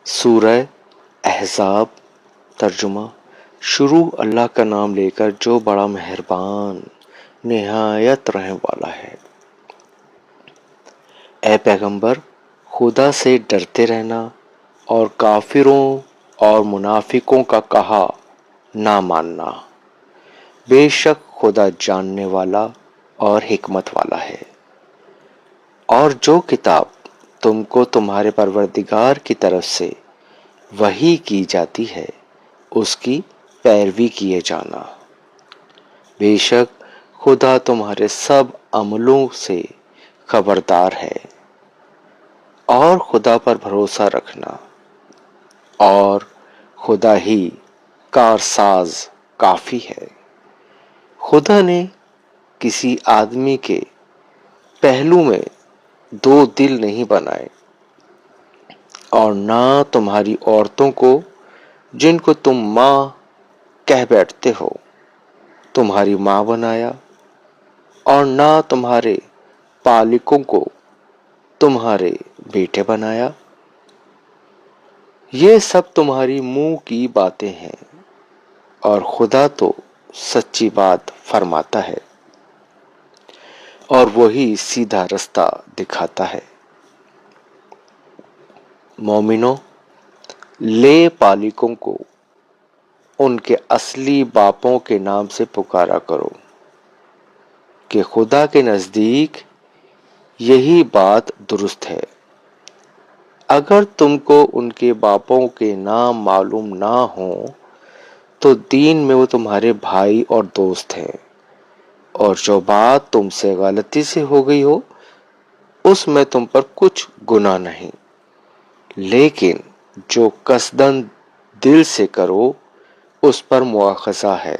سورہ احزاب ترجمہ شروع اللہ کا نام لے کر جو بڑا مہربان نہایت رحم والا ہے۔ اے پیغمبر، خدا سے ڈرتے رہنا اور کافروں اور منافقوں کا کہا نہ ماننا۔ بے شک خدا جاننے والا اور حکمت والا ہے۔ اور جو کتاب تم کو تمہارے پروردگار کی طرف سے وحی کی جاتی ہے اس کی پیروی کیے جانا۔ بے شک خدا تمہارے سب عملوں سے خبردار ہے۔ اور خدا پر بھروسہ رکھنا، اور خدا ہی کارساز کافی ہے۔ خدا نے کسی آدمی کے پہلو میں دو دل نہیں بنائے، اور نہ تمہاری عورتوں کو جن کو تم ماں کہہ بیٹھتے ہو تمہاری ماں بنایا، اور نہ تمہارے پالکوں کو تمہارے بیٹے بنایا۔ یہ سب تمہاری منہ کی باتیں ہیں، اور خدا تو سچی بات فرماتا ہے اور وہی سیدھا رستہ دکھاتا ہے۔ مومنوں، لے پالکوں کو ان کے اصلی باپوں کے نام سے پکارا کرو کہ خدا کے نزدیک یہی بات درست ہے۔ اگر تم کو ان کے باپوں کے نام معلوم نہ ہوں تو دین میں وہ تمہارے بھائی اور دوست ہیں، اور جو بات تم سے غلطی سے ہو گئی ہو اس میں تم پر کچھ گناہ نہیں، لیکن جو قصداً دل سے کرو اس پر مواخذہ ہے۔